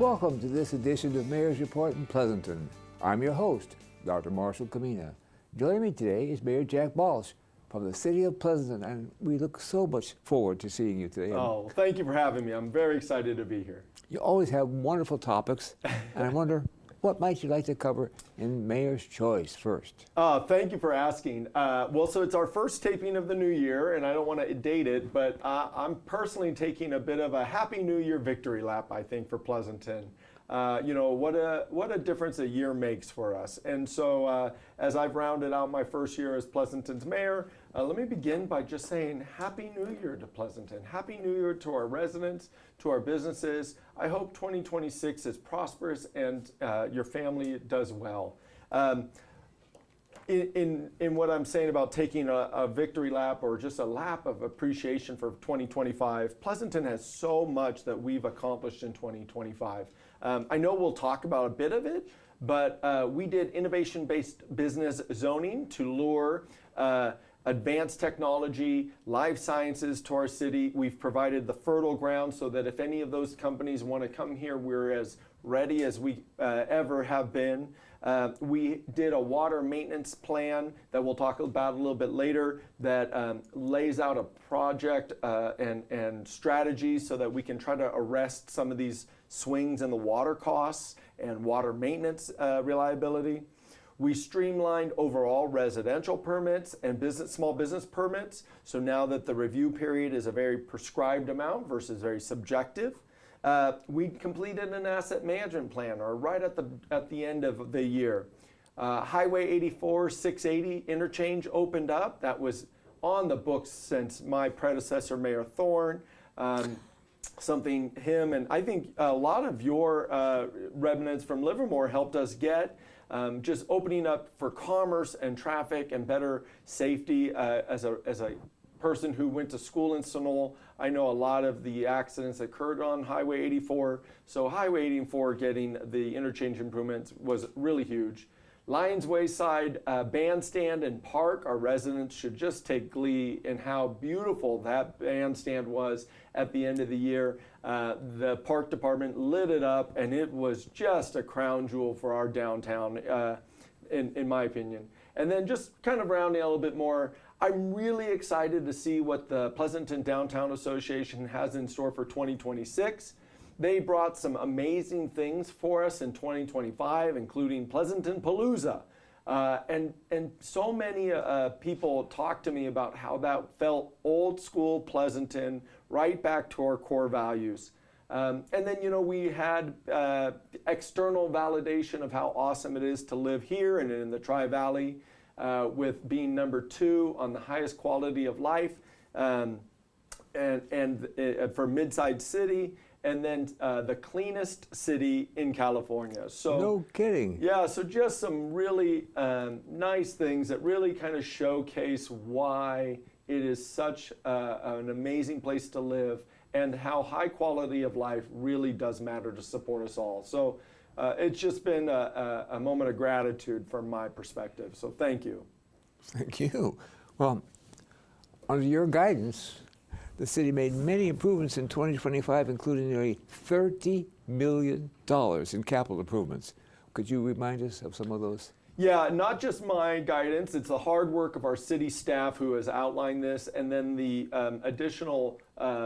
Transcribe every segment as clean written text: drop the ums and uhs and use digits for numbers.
Welcome to this edition of Mayor's Report in Pleasanton. I'm your host, Dr. Marshall Kamina. Joining me today is Mayor Jack Balch from the city of Pleasanton, and we look so much forward to seeing you today. Oh, thank you for having me. I'm very excited to be here. You always have wonderful topics, and I wonder, what might you like to cover in Mayor's Choice first? Thank you for asking. So it's our first taping of the new year, and I don't want to date it, but I'm personally taking a bit of a Happy New Year victory lap, I think, for Pleasanton. What a difference a year makes for us. And so as I've rounded out my first year as Pleasanton's mayor, let me begin by just saying Happy New Year to Pleasanton. Happy New Year to our residents, to our businesses. I hope 2026 is prosperous and your family does well. In what I'm saying about taking a victory lap or just a lap of appreciation for 2025, Pleasanton has so much that we've accomplished in 2025. I know we'll talk about a bit of it, but we did innovation-based business zoning to lure advanced technology, life sciences to our city. We've provided the fertile ground so that if any of those companies want to come here, we're as ready as we ever have been. We did a water maintenance plan that we'll talk about a little bit later that lays out a project and strategies so that we can try to arrest some of these swings in the water costs and water maintenance reliability. We streamlined overall residential permits and small business permits. So now that the review period is a very prescribed amount versus very subjective. We completed an asset management plan, or right at the end of the year. Highway 84 680 interchange opened up. That was on the books since my predecessor, Mayor Thorne. Something him and I think a lot of your remnants from Livermore helped us get. Just opening up for commerce and traffic and better safety. As a person who went to school in Sunol, I know a lot of the accidents occurred on Highway 84. So Highway 84 getting the interchange improvements was really huge. Lions Wayside bandstand and park, our residents should just take glee in how beautiful that bandstand was at the end of the year. The park department lit it up, and it was just a crown jewel for our downtown, in my opinion. And then just kind of rounding out a little bit more, I'm really excited to see what the Pleasanton Downtown Association has in store for 2026. They brought some amazing things for us in 2025, including Pleasanton Palooza. And so many people talked to me about how that felt old school Pleasanton, right back to our core values. And then, we had external validation of how awesome it is to live here and in the Tri-Valley, with being number 2 on the highest quality of life and for mid-sized city. And then the cleanest city in California. So no kidding. Yeah, so just some really nice things that really kind of showcase why it is such an amazing place to live and how high quality of life really does matter to support us all. So it's just been a moment of gratitude from my perspective. So thank you. Thank you. Well, under your guidance, the city made many improvements in 2025, including nearly $30 million in capital improvements. Could you remind us of some of those? Yeah, not just my guidance. It's the hard work of our city staff who has outlined this, and then the additional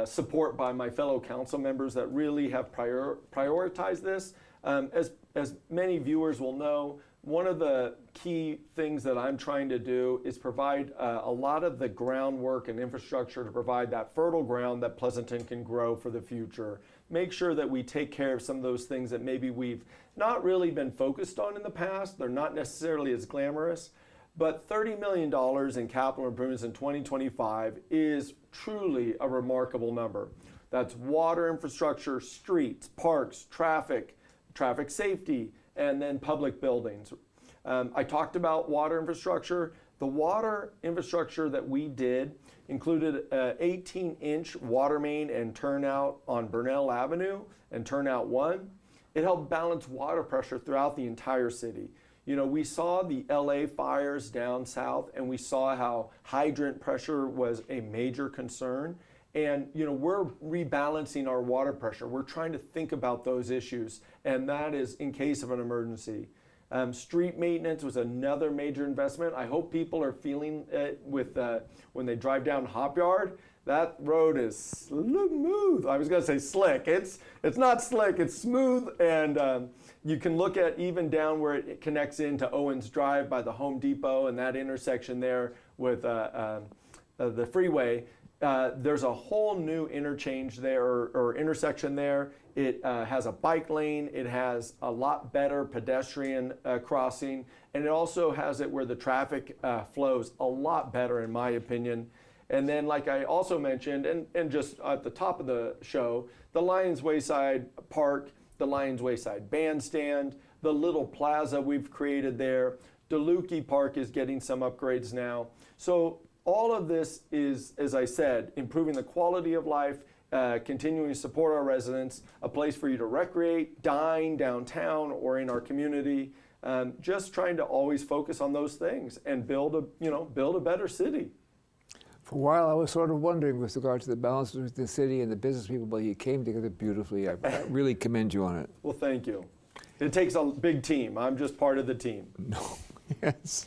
support by my fellow council members that really have prioritized this. As many viewers will know, one of the key things that I'm trying to do is provide a lot of the groundwork and infrastructure to provide that fertile ground that Pleasanton can grow for the future. Make sure that we take care of some of those things that maybe we've not really been focused on in the past. They're not necessarily as glamorous, but $30 million in capital improvements in 2025 is truly a remarkable number. That's water infrastructure, streets, parks, traffic safety, and then public buildings. I talked about water infrastructure. The water infrastructure that we did included an 18-inch water main and turnout on Burnell Avenue and Turnout 1. It helped balance water pressure throughout the entire city. We saw the LA fires down south, and we saw how hydrant pressure was a major concern. And we're rebalancing our water pressure. We're trying to think about those issues, and that is in case of an emergency. Street maintenance was another major investment. I hope people are feeling it with when they drive down Hop Yard. That road is smooth. I was going to say slick. It's not slick. It's smooth, and you can look at even down where it connects into Owens Drive by the Home Depot and that intersection there with the freeway. There's a whole new interchange there or intersection there. It has a bike lane. It has a lot better pedestrian crossing, and it also has it where the traffic flows a lot better, in my opinion. And then, like I also mentioned, and just at the top of the show, the Lions Wayside Park, the Lions Wayside Bandstand, the little plaza we've created there. DeLucchi Park is getting some upgrades now. So all of this is, as I said, improving the quality of life, continuing to support our residents, a place for you to recreate, dine downtown or in our community. Just trying to always focus on those things and build a better city. For a while, I was sort of wondering with regard to the balance between the city and the business people, but you came together beautifully. I really commend you on it. Well, thank you. It takes a big team. I'm just part of the team. No, yes.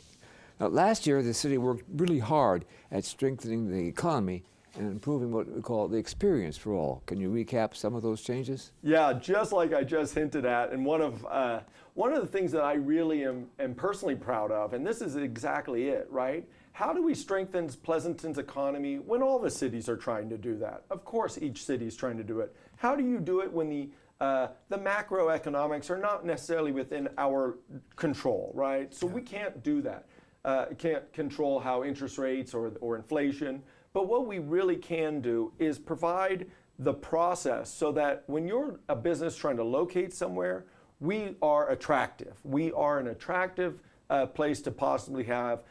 Now, last year, the city worked really hard at strengthening the economy and improving what we call the experience for all. Can you recap some of those changes? Yeah, just like I just hinted at, and one of the things that I really am personally proud of, and this is exactly it, right? How do we strengthen Pleasanton's economy when all the cities are trying to do that? Of course, each city is trying to do it. How do you do it when the macroeconomics are not necessarily within our control, right? So we can't do that. Can't control how interest rates or inflation. But what we really can do is provide the process so that when you're a business trying to locate somewhere, we are attractive. We are an attractive place to possibly have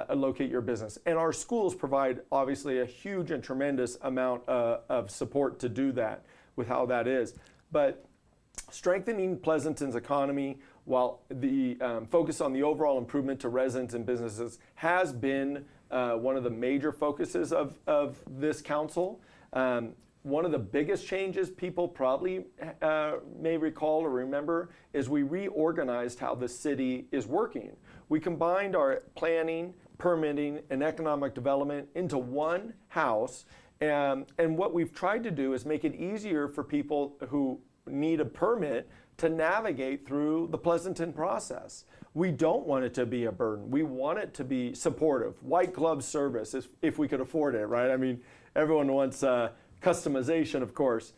locate your business. And our schools provide obviously a huge and tremendous amount of support to do that with how that is. But strengthening Pleasanton's economy while the focus on the overall improvement to residents and businesses has been one of the major focuses of this council. One of the biggest changes people probably may recall or remember is we reorganized how the city is working. We combined our planning, permitting, and economic development into one house. And what we've tried to do is make it easier for people who need a permit to navigate through the Pleasanton process. We don't want it to be a burden. We want it to be supportive. White glove service, if we could afford it, right? I mean, everyone wants customization, of course.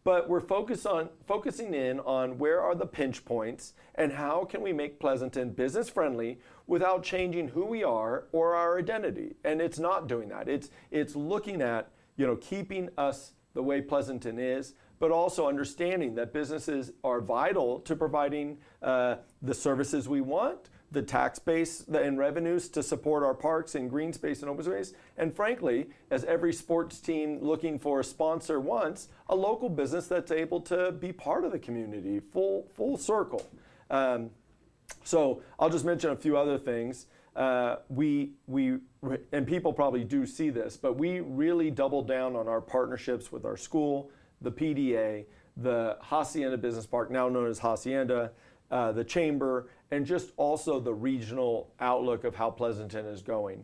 But we're focusing in on where are the pinch points and how can we make Pleasanton business friendly without changing who we are or our identity. And it's not doing that. It's looking at, keeping us the way Pleasanton is, but also understanding that businesses are vital to providing the services we want, the tax base and revenues to support our parks and green space and open space. And frankly, as every sports team looking for a sponsor wants, a local business that's able to be part of the community, full circle. So I'll just mention a few other things. We and people probably do see this, but we really doubled down on our partnerships with our school, the PDA, the Hacienda Business Park, now known as Hacienda, the Chamber, and just also the regional outlook of how Pleasanton is going.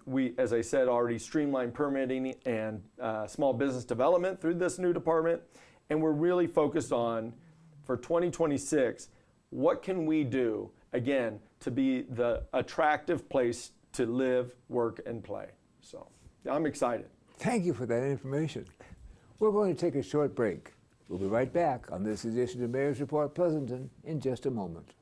We, as I said, already streamlined permitting and small business development through this new department, and we're really focused on, for 2026, what can we do, again, to be the attractive place to live, work, and play. So I'm excited. Thank you for that information. We're going to take a short break. We'll be right back on this edition of Mayor's Report Pleasanton in just a moment.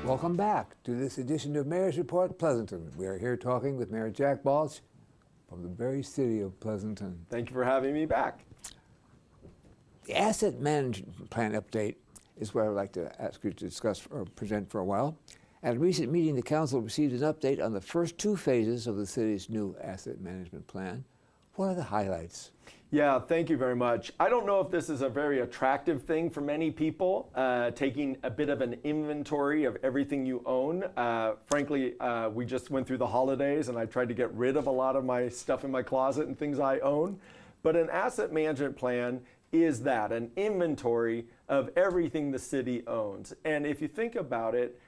Welcome back to this edition of Mayor's Report Pleasanton. We are here talking with Mayor Jack Balch from the very city of Pleasanton. Thank you for having me back. The asset management plan update is what I'd like to ask you to discuss or present for a while. At a recent meeting, the council received an update on the first two phases of the city's new asset management plan. What are the highlights? Yeah, thank you very much. I don't know if this is a very attractive thing for many people, taking a bit of an inventory of everything you own. Frankly, we just went through the holidays and I tried to get rid of a lot of my stuff in my closet and things I own. But an asset management plan is that, an inventory of everything the city owns. And if you think about it,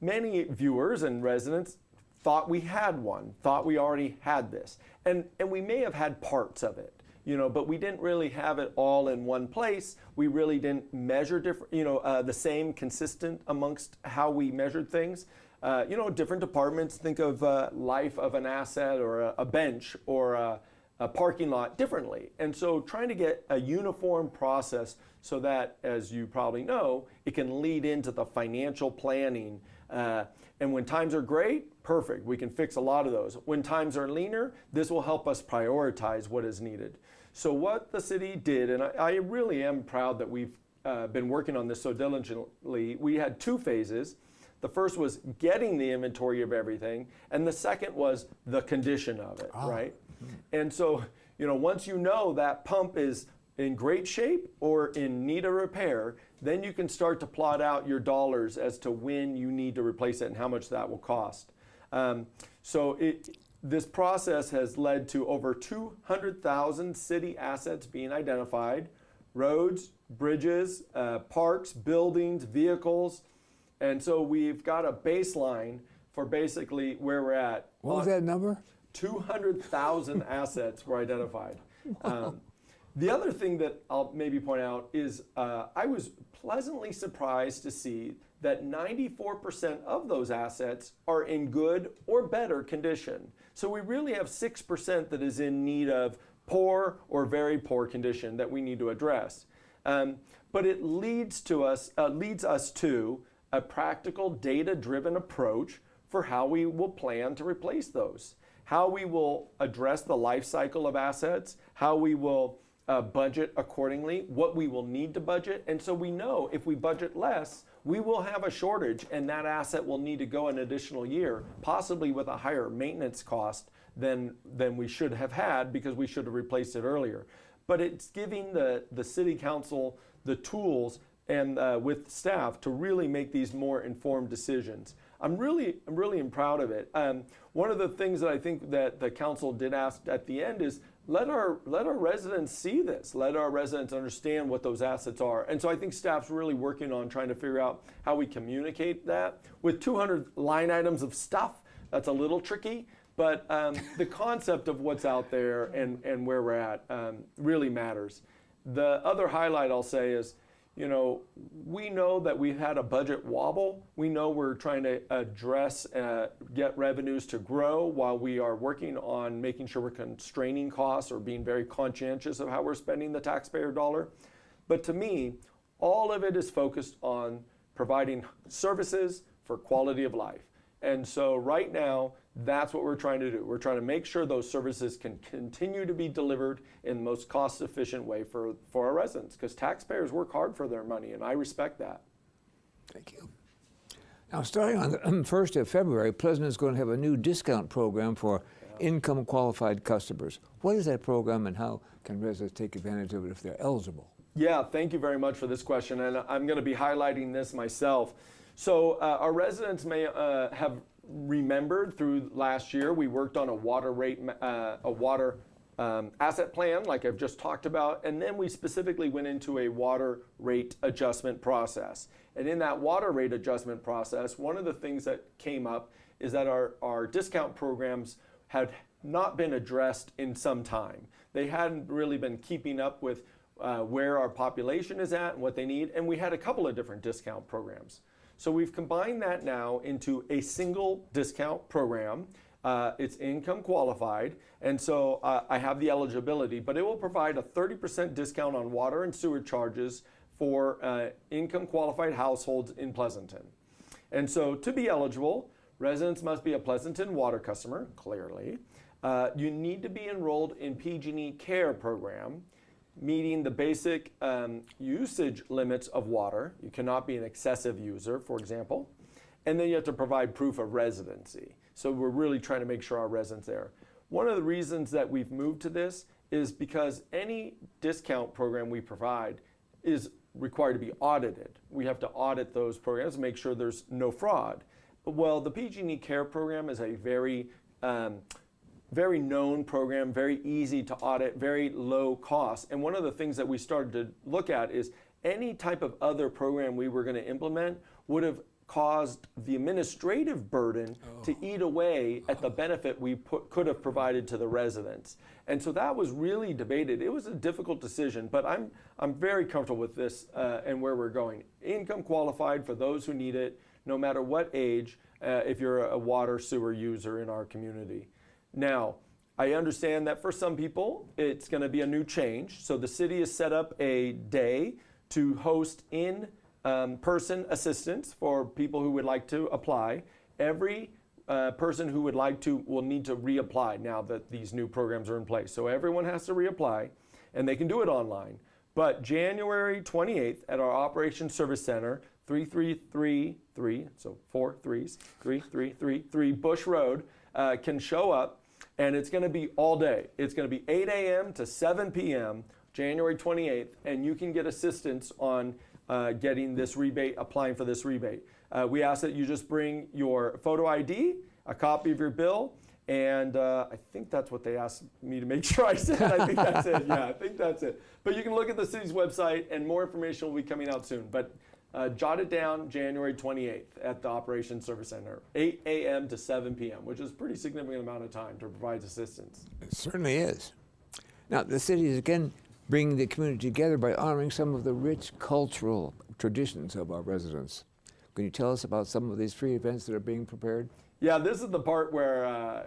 many viewers and residents thought we had one, thought we already had this. And we may have had parts of it, but we didn't really have it all in one place. We really didn't measure the same consistent amongst how we measured things. Different departments think of life of an asset or a bench or a parking lot differently. And so trying to get a uniform process so that, as you probably know, it can lead into the financial planning. And when times are great, perfect, we can fix a lot of those. When times are leaner, this will help us prioritize what is needed. So what the city did, and I really am proud that we've been working on this so diligently, we had 2 phases. The first was getting the inventory of everything, and the second was the condition of it, right? And so, once you know that pump is in great shape or in need of repair, then you can start to plot out your dollars as to when you need to replace it and how much that will cost. This process has led to over 200,000 city assets being identified: roads, bridges, parks, buildings, vehicles. And so we've got a baseline for basically where we're at. What was that number? 200,000 assets were identified. The other thing that I'll maybe point out is I was pleasantly surprised to see that 94% of those assets are in good or better condition. So we really have 6% that is in need of poor or very poor condition that we need to address. But it leads us to a practical, data-driven approach for how we will plan to replace those, how we will address the life cycle of assets, how we will budget accordingly, what we will need to budget. And so we know if we budget less, we will have a shortage and that asset will need to go an additional year, possibly with a higher maintenance cost than we should have had because we should have replaced it earlier. But it's giving the city council the tools and with staff to really make these more informed decisions. I'm really proud of it. One of the things that I think that the council did ask at the end is let our residents see this. Let our residents understand what those assets are. And so I think staff's really working on trying to figure out how we communicate that. With 200 line items of stuff, that's a little tricky. But the concept of what's out there and where we're at really matters. The other highlight I'll say is, we know that we've had a budget wobble. We know we're trying to address, get revenues to grow while we are working on making sure we're constraining costs or being very conscientious of how we're spending the taxpayer dollar. But to me, all of it is focused on providing services for quality of life. And so right now, that's what we're trying to do. We're trying to make sure those services can continue to be delivered in the most cost-efficient way for our residents, because taxpayers work hard for their money, and I respect that. Thank you. Now, starting on the 1st of February, Pleasant is going to have a new discount program for income-qualified customers. What is that program, and how can residents take advantage of it if they're eligible? Yeah, thank you very much for this question, and I'm going to be highlighting this myself. So our residents may have remembered through last year, we worked on a water rate, asset plan, like I've just talked about, and then we specifically went into a water rate adjustment process. And in that water rate adjustment process, one of the things that came up is that our discount programs had not been addressed in some time. They hadn't really been keeping up with where our population is at and what they need, and we had a couple of different discount programs. So we've combined that now into a single discount program. It's income qualified, and so I have the eligibility, but it will provide a 30% discount on water and sewer charges for income qualified households in Pleasanton. And so to be eligible, residents must be a Pleasanton water customer, clearly. You need to be enrolled in PG&E Care program, meeting the basic usage limits of water. You cannot be an excessive user, for example. And then you have to provide proof of residency. So we're really trying to make sure our residents there. one of the reasons that we've moved to this is because any discount program we provide is required to be audited. We have to audit those programs, make sure there's no fraud. Well, the PG&E Care program is a very known program, very easy to audit, very low cost. And one of the things that we started to look at is any type of other program we were going to implement would have caused the administrative burden to eat away at the benefit we could have provided to the residents. And so that was really debated. It was a difficult decision, but I'm very comfortable with this and where we're going. Income qualified for those who need it, no matter what age, if you're a water sewer user in our community. Now, I understand that for some people, it's going to be a new change. So the city has set up a day to host in-person assistance for people who would like to apply. Every person who would like to will need to reapply now that these new programs are in place. So everyone has to reapply, and they can do it online. But January 28th at our Operations Service Center, 3333, so 4 3s, 3333 Bush Road, can show up, and it's going to be all day. It's going to be 8 a.m. to 7 p.m., January 28th, and you can get assistance on getting this rebate, applying for this rebate. We ask that you just bring your photo ID, a copy of your bill, and I think that's what they asked me to make sure I said. I think that's it. Yeah, I think that's it. But you can look at the city's website, and more information will be coming out soon. But jot it down, January 28th at the Operations Service Center, 8 a.m. to 7 p.m., which is a pretty significant amount of time to provide assistance. It certainly is. Now, the city is again bringing the community together by honoring some of the rich cultural traditions of our residents. Can you tell us about some of these free events that are being prepared? Yeah, this is the part where,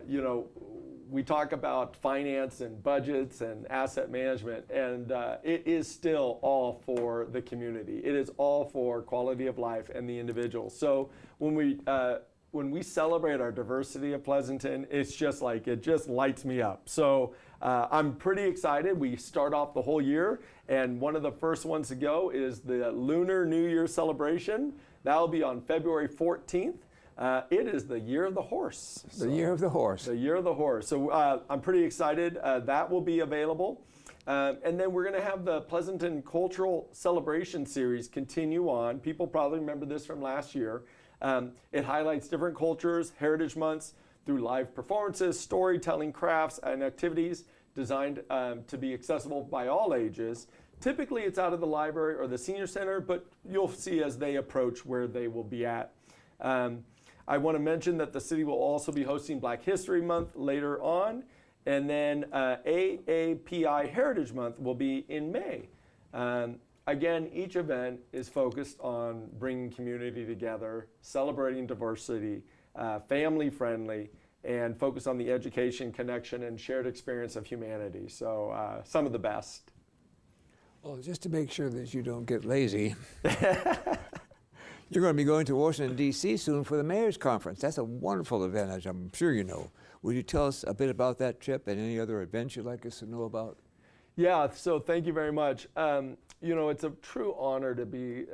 we talk about finance and budgets and asset management, and it is still all for the community. It is all for quality of life and the individual. So when we celebrate our diversity of Pleasanton, it's just like, it just lights me up. So I'm pretty excited. We start off the whole year, and one of the first ones to go is the Lunar New Year celebration. That'll be on February 14th. It is the Year of the Horse. The Year of the Horse. The Year of the Horse. So I'm pretty excited. That will be available. And then we're going to have the Pleasanton Cultural Celebration Series continue on. People probably remember this from last year. It highlights different cultures, heritage months, through live performances, storytelling, crafts, and activities designed to be accessible by all ages. Typically, it's out of the library or the senior center, but you'll see as they approach where they will be at. I want to mention that the city will also be hosting Black History Month later on, and then AAPI Heritage Month will be in May. Again, each event is focused on bringing community together, celebrating diversity, family-friendly, and focus on the education, connection, and shared experience of humanity. So some of the best. Well, just to make sure that you don't get lazy, you're going to be going to Washington, D.C. soon for the Mayor's Conference. That's a wonderful event, as I'm sure you know. Would you tell us a bit about that trip and any other events you'd like us to know about? Yeah, so thank you very much. It's a true honor to be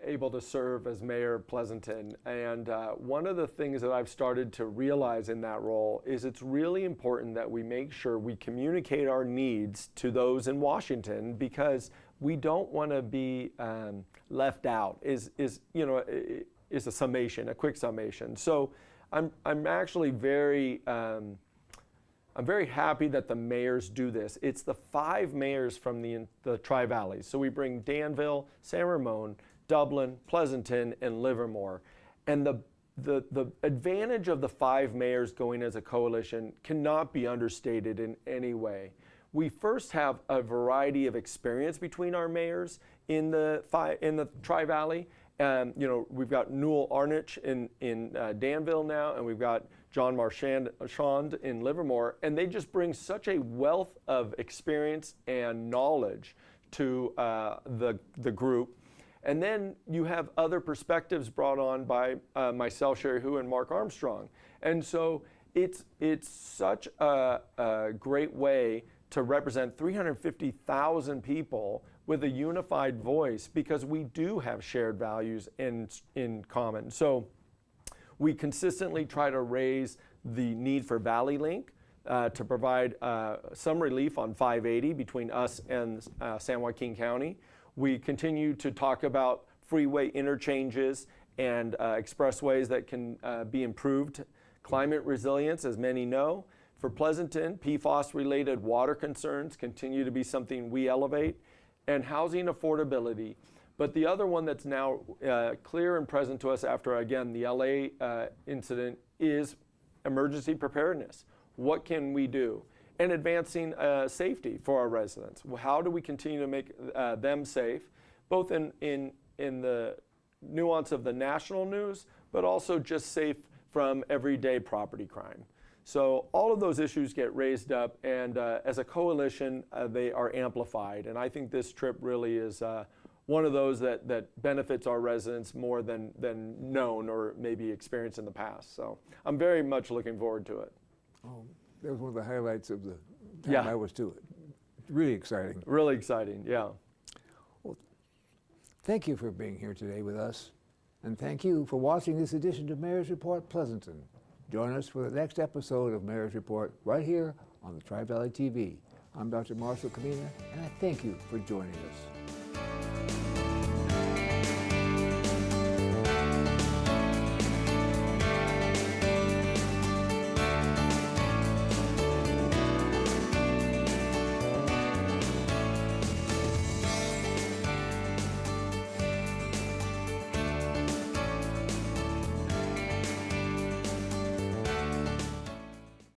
able to serve as Mayor of Pleasanton. And one of the things that I've started to realize in that role is it's really important that we make sure we communicate our needs to those in Washington, because we don't want to be left out, is a summation, a quick summation. So I'm actually I'm very happy that the mayors do this. It's the 5 mayors from the Tri-Valleys. So we bring Danville, San Ramon, Dublin, Pleasanton, and Livermore. And the advantage of the 5 mayors going as a coalition cannot be understated in any way. We first have a variety of experience between our mayors in the Tri-Valley. We've got Newell Arnich in Danville now, and we've got John Marchand in Livermore, and they just bring such a wealth of experience and knowledge to the group. And then you have other perspectives brought on by myself, Sherry Hu, and Mark Armstrong. And so it's such a great way to represent 350,000 people with a unified voice, because we do have shared values in common. So we consistently try to raise the need for Valley Link, to provide some relief on 580 between us and San Joaquin County. We continue to talk about freeway interchanges and expressways that can be improved. Climate resilience, as many know. For Pleasanton, PFAS-related water concerns continue to be something we elevate, and housing affordability. But the other one that's now clear and present to us after, again, the LA incident is emergency preparedness. What can we do? And advancing safety for our residents. How do we continue to make them safe, both in the nuance of the national news, but also just safe from everyday property crime? So all of those issues get raised up, and as a coalition, they are amplified. And I think this trip really is one of those that benefits our residents more than known or maybe experienced in the past. So I'm very much looking forward to it. Oh, that was one of the highlights of the time Yeah. I was to it. Really exciting. Really exciting, yeah. Thank you for being here today with us, and thank you for watching this edition of Mayor's Report Pleasanton. Join us for the next episode of Mayor's Report right here on the Tri-Valley TV. I'm Dr. Marshall Kamina, and I thank you for joining us.